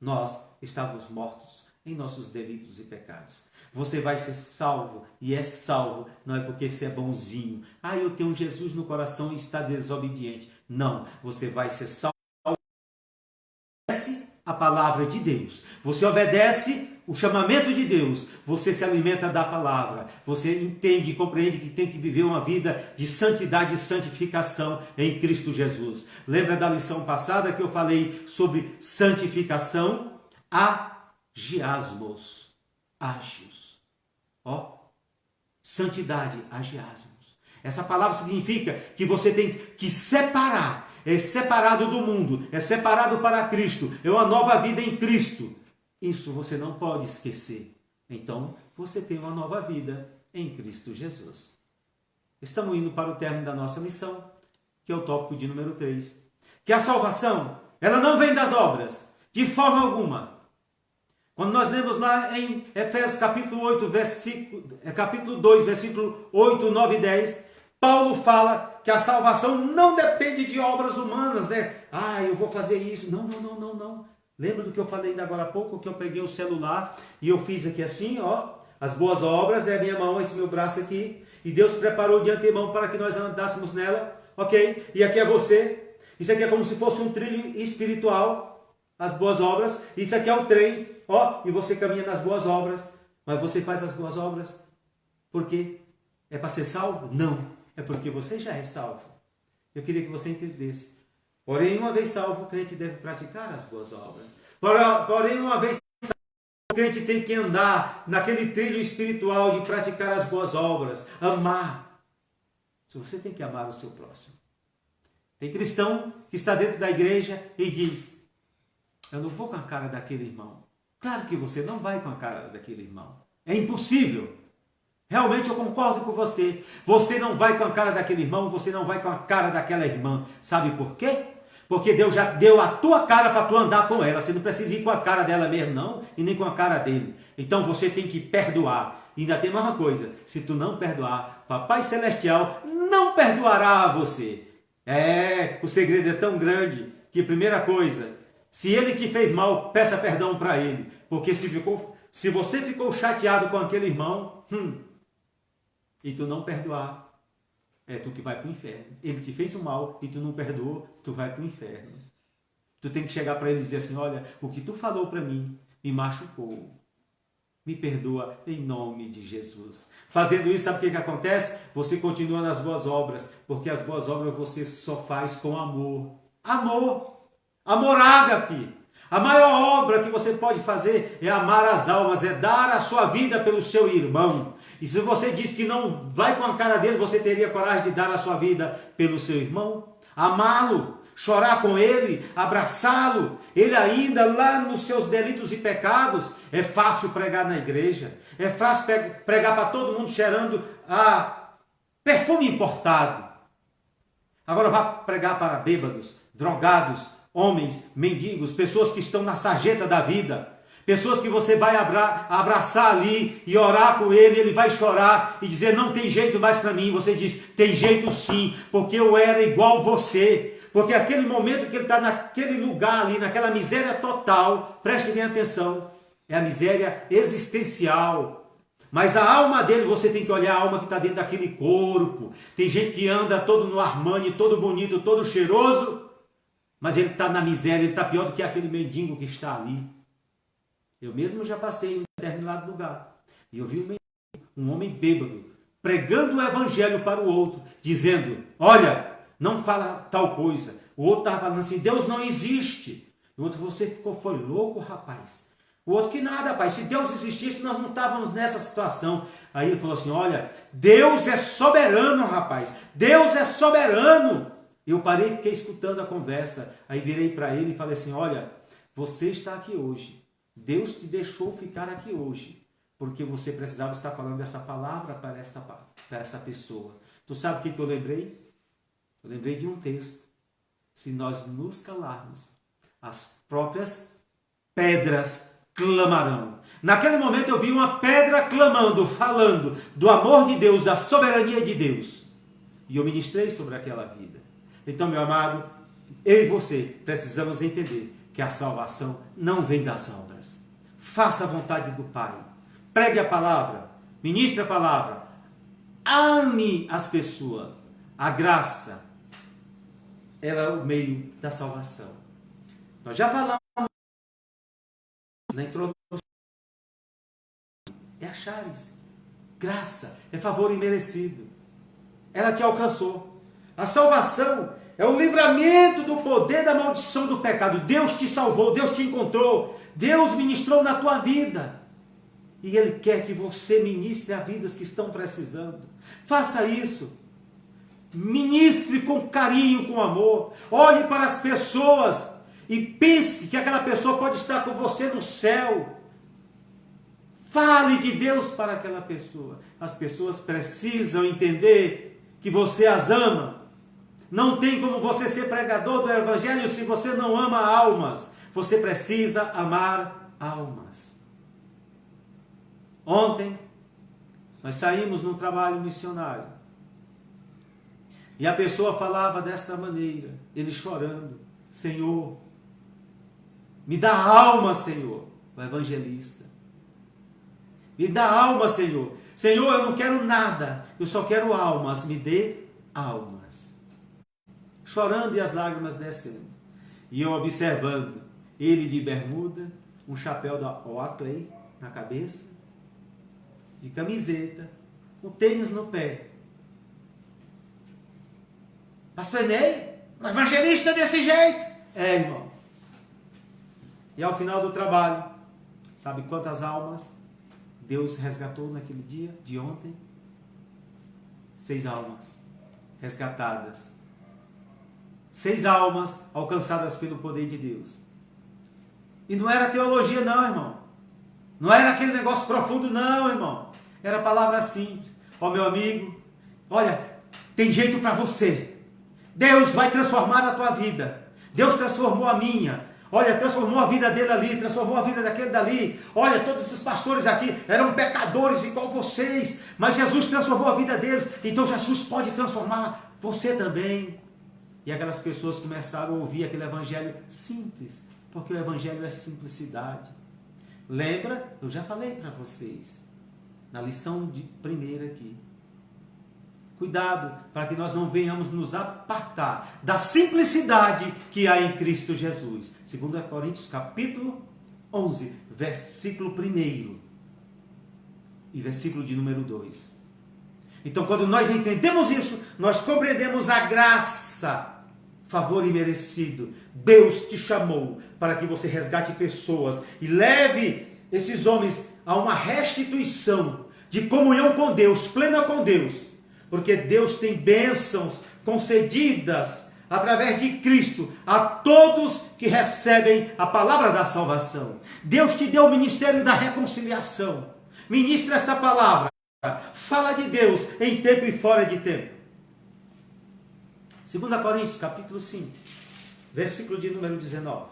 Nós estávamos mortos em nossos delitos e pecados. Você vai ser salvo e é salvo, não é porque você é bonzinho. Eu tenho Jesus no coração e está desobediente. Não, você vai ser salvo. Obedece a palavra de Deus. Você obedece o chamamento de Deus. Você se alimenta da palavra. Você entende e compreende que tem que viver uma vida de santidade e santificação em Cristo Jesus. Lembra da lição passada que eu falei sobre santificação? Agiasmos. Ágios. Santidade, agiasmos. Essa palavra significa que você tem que separar. É separado do mundo, é separado para Cristo, é uma nova vida em Cristo. Isso você não pode esquecer. Então, você tem uma nova vida em Cristo Jesus. Estamos indo para o término da nossa missão, que é o tópico de número 3. Que a salvação, ela não vem das obras, de forma alguma. Quando nós lemos lá em Efésios capítulo 2, versículo 8, 9 e 10, Paulo fala que a salvação não depende de obras humanas, né? Eu vou fazer isso. Não. Lembra do que eu falei ainda agora há pouco, que eu peguei o celular e eu fiz aqui assim, as boas obras, é a minha mão, esse meu braço aqui, e Deus preparou de antemão para que nós andássemos nela, ok? E aqui é você, isso aqui é como se fosse um trilho espiritual, as boas obras, isso aqui é o trem, e você caminha nas boas obras, mas você faz as boas obras, por quê? É para ser salvo? Não. É porque você já é salvo. Eu queria que você entendesse. Porém, uma vez salvo, o crente deve praticar as boas obras. Porém, uma vez salvo, o crente tem que andar naquele trilho espiritual de praticar as boas obras. Amar. Você tem que amar o seu próximo. Tem cristão que está dentro da igreja e diz: eu não vou com a cara daquele irmão. Claro que você não vai com a cara daquele irmão. É impossível. Realmente eu concordo com você. Você não vai com a cara daquele irmão, você não vai com a cara daquela irmã. Sabe por quê? Porque Deus já deu a tua cara para tu andar com ela. Você não precisa ir com a cara dela mesmo, não, e nem com a cara dele. Então você tem que perdoar. E ainda tem mais uma coisa: se tu não perdoar, Papai Celestial não perdoará a você. O segredo é tão grande que, primeira coisa, se ele te fez mal, peça perdão para ele. Porque se você ficou chateado com aquele irmão, e tu não perdoar, é tu que vai para o inferno. Ele te fez o mal e tu não perdoou, tu vai para o inferno. Tu tem que chegar para ele e dizer assim: olha, o que tu falou para mim me machucou. Me perdoa em nome de Jesus. Fazendo isso, sabe o que acontece? Você continua nas boas obras, porque as boas obras você só faz com amor. Amor ágape. A maior obra que você pode fazer é amar as almas, é dar a sua vida pelo seu irmão. E se você diz que não vai com a cara dele, você teria coragem de dar a sua vida pelo seu irmão? Amá-lo, chorar com ele, abraçá-lo, ele ainda lá nos seus delitos e pecados. É fácil pregar na igreja, é fácil pregar para todo mundo cheirando a perfume importado. Agora vá pregar para bêbados, drogados, homens, mendigos, pessoas que estão na sarjeta da vida, pessoas que você vai abraçar ali e orar com ele vai chorar e dizer: não tem jeito mais para mim. Você diz: tem jeito sim, porque eu era igual você. Porque aquele momento que ele está naquele lugar ali, naquela miséria total, preste bem atenção, é a miséria existencial. Mas a alma dele, você tem que olhar a alma que está dentro daquele corpo. Tem gente que anda todo no Armani, todo bonito, todo cheiroso, mas ele está na miséria, ele está pior do que aquele mendigo que está ali. Eu mesmo já passei em um determinado lugar e eu vi um mendigo, um homem bêbado, pregando o evangelho para o outro, dizendo, olha, não fala tal coisa. O outro estava falando assim, Deus não existe. O outro, foi louco, rapaz. O outro, que nada, rapaz, se Deus existisse, nós não estávamos nessa situação. Aí ele falou assim, olha, Deus é soberano, rapaz, Deus é soberano. Eu parei e fiquei escutando a conversa. Aí virei para ele e falei assim, olha, você está aqui hoje. Deus te deixou ficar aqui hoje, porque você precisava estar falando essa palavra para essa pessoa. Tu sabe o que eu lembrei? Eu lembrei de um texto. Se nós nos calarmos, as próprias pedras clamarão. Naquele momento eu vi uma pedra clamando, falando do amor de Deus, da soberania de Deus. E eu ministrei sobre aquela vida. Então, meu amado, eu e você precisamos entender que a salvação não vem das obras. Faça a vontade do Pai. Pregue a palavra, ministre a palavra. Ame as pessoas. A graça, ela é o meio da salvação. Nós já falamos na introdução. É achares. Graça, é favor imerecido. Ela te alcançou. A salvação é o livramento do poder da maldição do pecado. Deus te salvou, Deus te encontrou, Deus ministrou na tua vida. E Ele quer que você ministre a vidas que estão precisando. Faça isso. Ministre com carinho, com amor. Olhe para as pessoas e pense que aquela pessoa pode estar com você no céu. Fale de Deus para aquela pessoa. As pessoas precisam entender que você as ama. Não tem como você ser pregador do Evangelho se você não ama almas. Você precisa amar almas. Ontem, nós saímos num trabalho missionário. E a pessoa falava desta maneira, ele chorando, Senhor, me dá alma, Senhor, o evangelista. Me dá alma, Senhor. Senhor, eu não quero nada, eu só quero almas, me dê almas. Chorando e as lágrimas descendo. E eu observando, ele de bermuda, um chapéu da Oakley na cabeça, de camiseta, com tênis no pé. Pastor Ney, um evangelista desse jeito. É, irmão. E ao final do trabalho, sabe quantas almas Deus resgatou naquele dia de ontem? 6 almas resgatadas. 6 almas alcançadas pelo poder de Deus. E não era teologia não, irmão. Não era aquele negócio profundo não, irmão. Era palavra simples. Ó, meu amigo, olha, tem jeito para você. Deus vai transformar a tua vida. Deus transformou a minha. Olha, transformou a vida dele ali, transformou a vida daquele dali. Olha, todos esses pastores aqui eram pecadores igual vocês, mas Jesus transformou a vida deles, então Jesus pode transformar você também. E aquelas pessoas começaram a ouvir aquele evangelho simples, porque o evangelho é simplicidade. Lembra? Eu já falei para vocês, na lição de primeira aqui. Cuidado para que nós não venhamos nos apartar da simplicidade que há em Cristo Jesus. 2 Coríntios capítulo 11, versículo 1 e versículo de número 2. Então, quando nós entendemos isso, nós compreendemos a graça, favor imerecido. Deus te chamou para que você resgate pessoas e leve esses homens a uma restituição de comunhão com Deus, plena com Deus. Porque Deus tem bênçãos concedidas através de Cristo a todos que recebem a palavra da salvação. Deus te deu o ministério da reconciliação. Ministra esta palavra. Fala de Deus em tempo e fora de tempo. 2 Coríntios capítulo 5, versículo de número 19.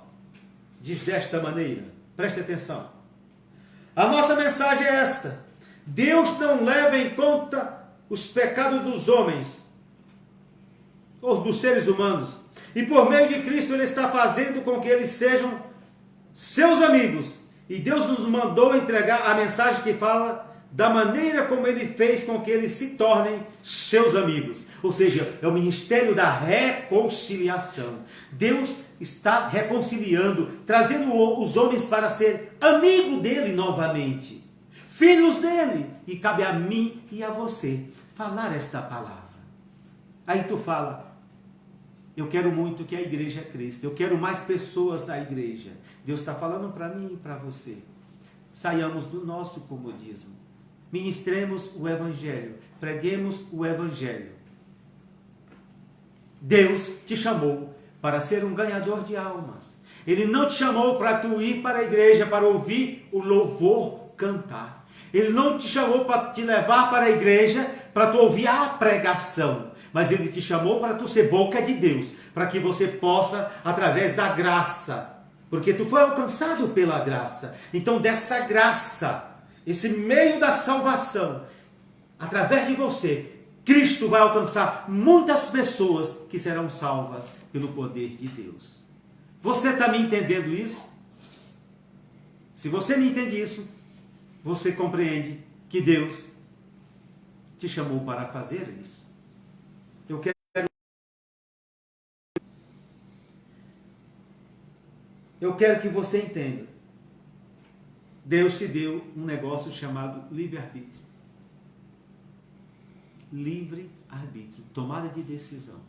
Diz desta maneira, preste atenção. A nossa mensagem é esta: Deus não leva em conta os pecados dos homens, ou dos seres humanos, e por meio de Cristo Ele está fazendo com que eles sejam seus amigos, e Deus nos mandou entregar a mensagem que fala da maneira como ele fez com que eles se tornem seus amigos. Ou seja, é o ministério da reconciliação. Deus está reconciliando, trazendo os homens para ser amigo dele novamente, filhos dele. E cabe a mim e a você falar esta palavra. Aí tu fala: eu quero muito que a igreja cresça, eu quero mais pessoas na igreja. Deus está falando para mim e para você. Saiamos do nosso comodismo. Ministremos o Evangelho, preguemos o Evangelho. Deus te chamou para ser um ganhador de almas. Ele não te chamou para tu ir para a igreja para ouvir o louvor cantar. Ele não te chamou para te levar para a igreja para tu ouvir a pregação. Mas Ele te chamou para tu ser boca de Deus, para que você possa, através da graça, porque tu foi alcançado pela graça. Então dessa graça, esse meio da salvação, através de você, Cristo vai alcançar muitas pessoas que serão salvas pelo poder de Deus. Você está me entendendo isso? Se você me entende isso, você compreende que Deus te chamou para fazer isso. Eu quero que você entenda. Deus te deu um negócio chamado livre-arbítrio. Livre-arbítrio, tomada de decisão.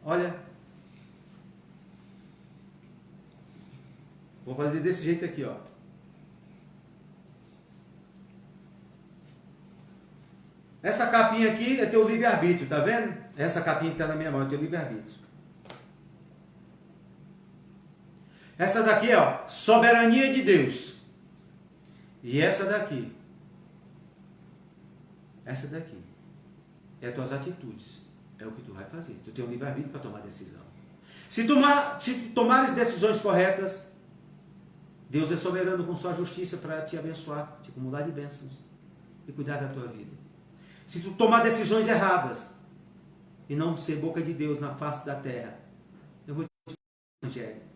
Olha, vou fazer desse jeito aqui, ó. Essa capinha aqui é teu livre-arbítrio, tá vendo? Essa capinha que está na minha mão é teu livre-arbítrio. Essa daqui, ó, soberania de Deus. E essa daqui é as tuas atitudes. É o que tu vai fazer. Tu tem um livre-arbítrio para tomar decisão. Se tu tomares decisões corretas, Deus é soberano com sua justiça para te abençoar, te acumular de bênçãos e cuidar da tua vida. Se tu tomar decisões erradas e não ser boca de Deus na face da terra, eu vou te falar o evangelho.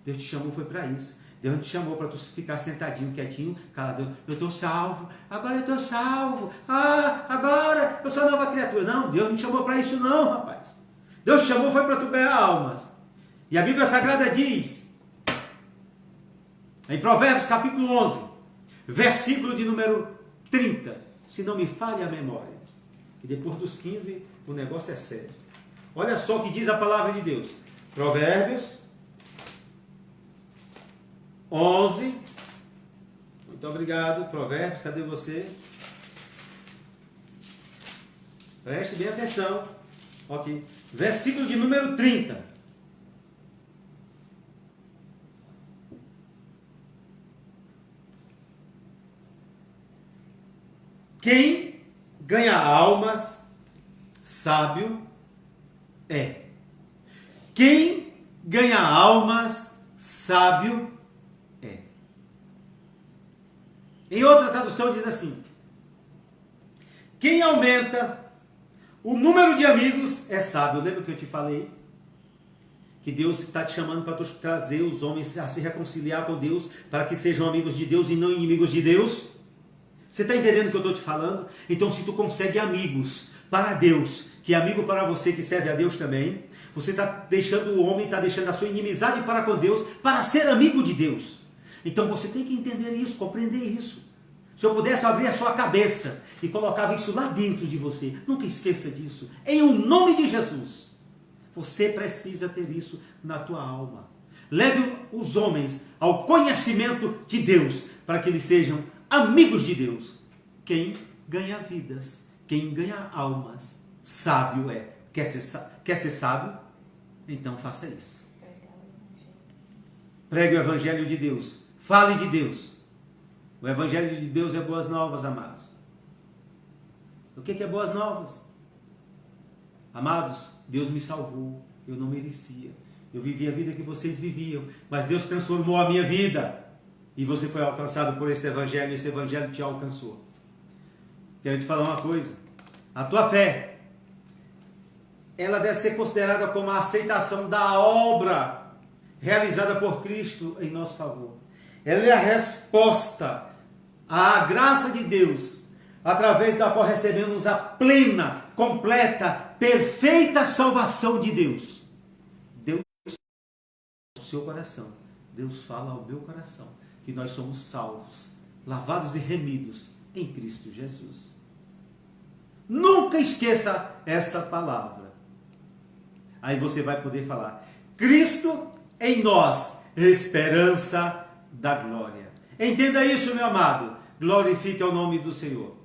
Deus te chamou foi para isso. Deus não te chamou para tu ficar sentadinho, quietinho, calado. Eu estou salvo, agora eu estou salvo. Agora eu sou nova criatura. Não, Deus não te chamou para isso não, rapaz. Deus te chamou foi para tu ganhar almas. E a Bíblia Sagrada diz, em Provérbios capítulo 11, versículo de número 30, se não me falha a memória. E depois dos 15, o negócio é sério. Olha só o que diz a palavra de Deus. Provérbios 11. Muito obrigado, Provérbios, cadê você? Preste bem atenção. Ok. Versículo de número 30. Quem ganha almas, sábio é. Quem ganha almas, sábio é. Em outra tradução diz assim: quem aumenta o número de amigos é sábio. Lembra que eu te falei? Que Deus está te chamando para trazer os homens a se reconciliar com Deus, para que sejam amigos de Deus e não inimigos de Deus? Você está entendendo o que eu estou te falando? Então, se tu consegue amigos para Deus, que é amigo para você, que serve a Deus também, você está deixando o homem, está deixando a sua inimizade para com Deus, para ser amigo de Deus. Então, você tem que entender isso, compreender isso. Se eu pudesse abrir a sua cabeça e colocava isso lá dentro de você, nunca esqueça disso. Em o nome de Jesus, você precisa ter isso na tua alma. Leve os homens ao conhecimento de Deus, para que eles sejam amigos de Deus. Quem ganha vidas, quem ganha almas, sábio é. Quer ser sábio? Então faça isso. Pregue o Evangelho de Deus. Fale de Deus. O Evangelho de Deus é boas novas, amados. O que é boas novas? Amados, Deus me salvou. Eu não merecia. Eu vivi a vida que vocês viviam. Mas Deus transformou a minha vida. E você foi alcançado por esse Evangelho. E esse Evangelho te alcançou. Quero te falar uma coisa. A tua fé, ela deve ser considerada como a aceitação da obra realizada por Cristo em nosso favor. ela é a resposta à graça de Deus, através da qual recebemos a plena, completa, perfeita salvação de Deus. Deus fala ao seu coração, Deus fala ao meu coração, que nós somos salvos, lavados e remidos em Cristo Jesus. Nunca esqueça esta palavra. Aí você vai poder falar: Cristo em nós, esperança da glória. Entenda isso, meu amado. Glorifique o nome do Senhor.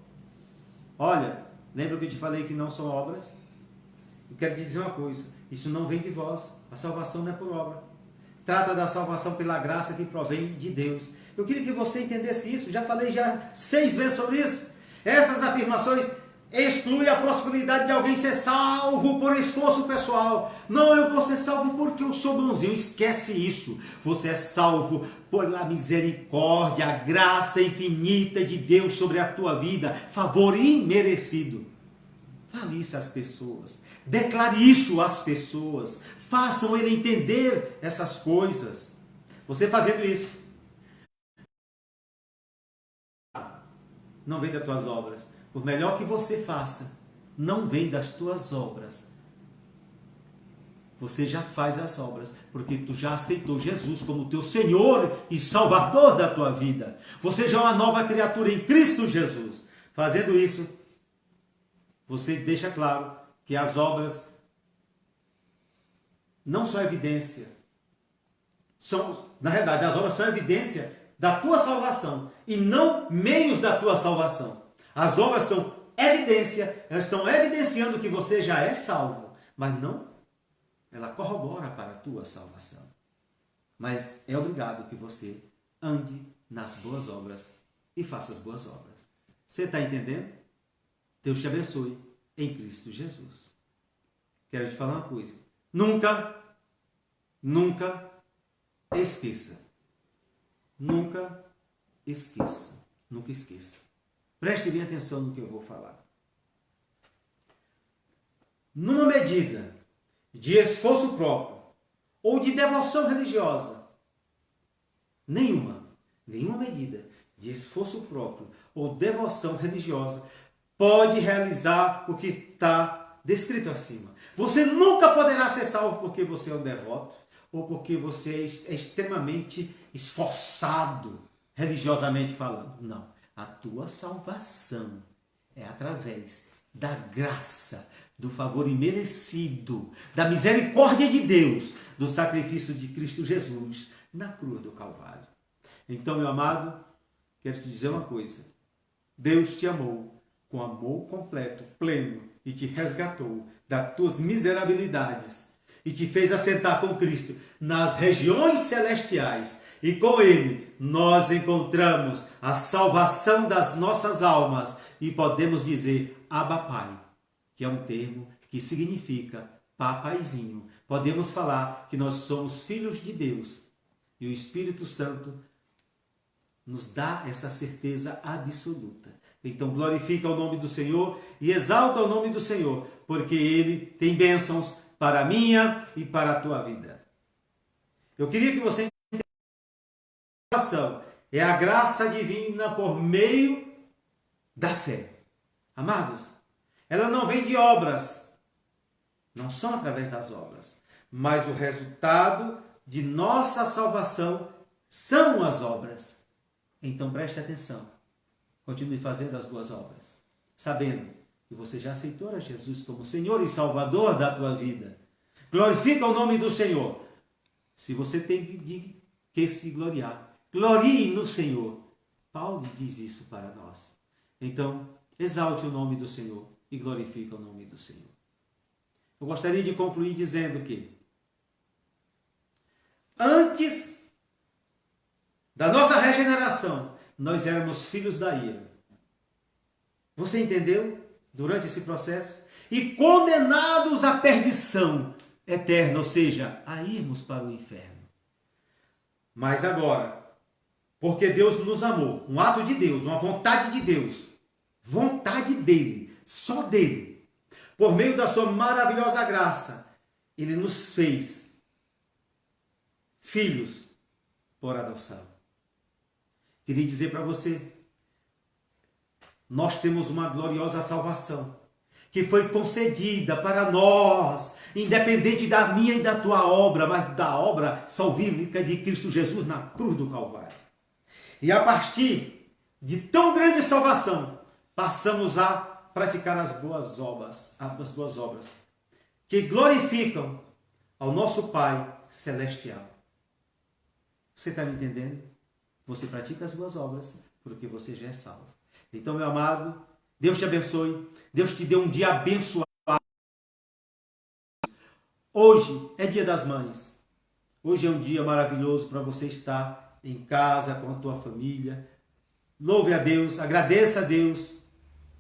Olha, lembra que eu te falei que não são obras? Eu quero te dizer uma coisa: isso não vem de vós. A salvação não é por obra. Trata da salvação pela graça que provém de Deus. Eu queria que você entendesse isso. Já falei 6 vezes sobre isso. Essas afirmações excluem a possibilidade de alguém ser salvo por esforço pessoal. Não, eu vou ser salvo porque eu sou bonzinho. Esquece isso. Você é salvo pela misericórdia, a graça infinita de Deus sobre a tua vida. Favor imerecido. Fale isso às pessoas. Declare isso às pessoas. Façam ele entender essas coisas. Você fazendo isso, não vem das tuas obras. Por melhor que você faça, não vem das tuas obras. Você já faz as obras, porque tu já aceitou Jesus como teu Senhor e Salvador da tua vida. Você já é uma nova criatura em Cristo Jesus. Fazendo isso, você deixa claro que as obras não são evidência. Na verdade, as obras são evidência da tua salvação e não meios da tua salvação. As obras são evidência, elas estão evidenciando que você já é salvo, mas não, ela corrobora para a tua salvação. Mas é obrigado que você ande nas boas obras e faça as boas obras. Você está entendendo? Deus te abençoe em Cristo Jesus. Quero te falar uma coisa. Nunca esqueça. Nunca esqueça. Nunca esqueça. Preste bem atenção no que eu vou falar. Numa medida de esforço próprio ou de devoção religiosa, nenhuma medida de esforço próprio ou devoção religiosa pode realizar o que está descrito acima. Você nunca poderá ser salvo porque você é um devoto ou porque você é extremamente esforçado, religiosamente falando. Não. A tua salvação é através da graça, do favor imerecido, da misericórdia de Deus, do sacrifício de Cristo Jesus na cruz do Calvário. Então, meu amado, quero te dizer uma coisa. Deus te amou com amor completo, pleno, e te resgatou das tuas miserabilidades e te fez assentar com Cristo nas regiões celestiais. E com Ele nós encontramos a salvação das nossas almas e podemos dizer Abba Pai, que é um termo que significa papaizinho. Podemos falar que nós somos filhos de Deus e o Espírito Santo nos dá essa certeza absoluta. Então glorifica o nome do Senhor e exalta o nome do Senhor, porque Ele tem bênçãos para a minha e para a tua vida. Eu queria que você é a graça divina por meio da fé. Amados, ela não vem de obras, não são através das obras, mas o resultado de nossa salvação são as obras. Então preste atenção, continue fazendo as boas obras, sabendo que você já aceitou a Jesus como Senhor e Salvador da tua vida. Glorifica o nome do Senhor. Se você tem de que se gloriar, glorie no Senhor. Paulo diz isso para nós. Então, exalte o nome do Senhor e glorifica o nome do Senhor. Eu gostaria de concluir dizendo que antes da nossa regeneração, nós éramos filhos da ira. Você entendeu? Durante esse processo? E condenados à perdição eterna, ou seja, a irmos para o inferno. Mas agora, porque Deus nos amou, um ato de Deus, uma vontade de Deus, vontade dele, só dele, por meio da sua maravilhosa graça, ele nos fez filhos por adoção. Queria dizer para você, nós temos uma gloriosa salvação, que foi concedida para nós, independente da minha e da tua obra, mas da obra salvífica de Cristo Jesus na cruz do Calvário. E a partir de tão grande salvação, passamos a praticar as boas obras, que glorificam ao nosso Pai Celestial. Você está me entendendo? Você pratica as boas obras, porque você já é salvo. Então, meu amado, Deus te abençoe. Deus te dê um dia abençoado. Hoje é dia das mães. Hoje é um dia maravilhoso para você estar em casa com a tua família. Louve a Deus, agradeça a Deus.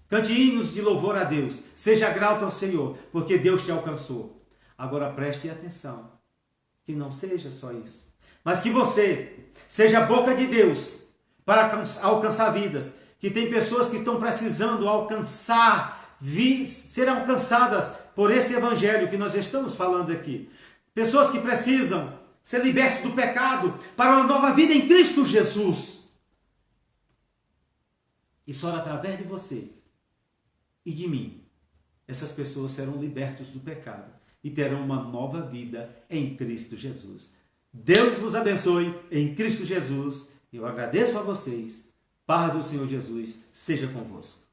Cante hinos de louvor a Deus. Seja grato ao Senhor, porque Deus te alcançou. Agora preste atenção, que não seja só isso, mas que você seja a boca de Deus para alcançar vidas. Que tem pessoas que estão precisando alcançar, ser alcançadas por esse evangelho que nós estamos falando aqui. Pessoas que precisam ser libertas do pecado para uma nova vida em Cristo Jesus. E só através de você e de mim, essas pessoas serão libertas do pecado e terão uma nova vida em Cristo Jesus. Deus vos abençoe em Cristo Jesus. Eu agradeço a vocês. Paz do Senhor Jesus seja convosco.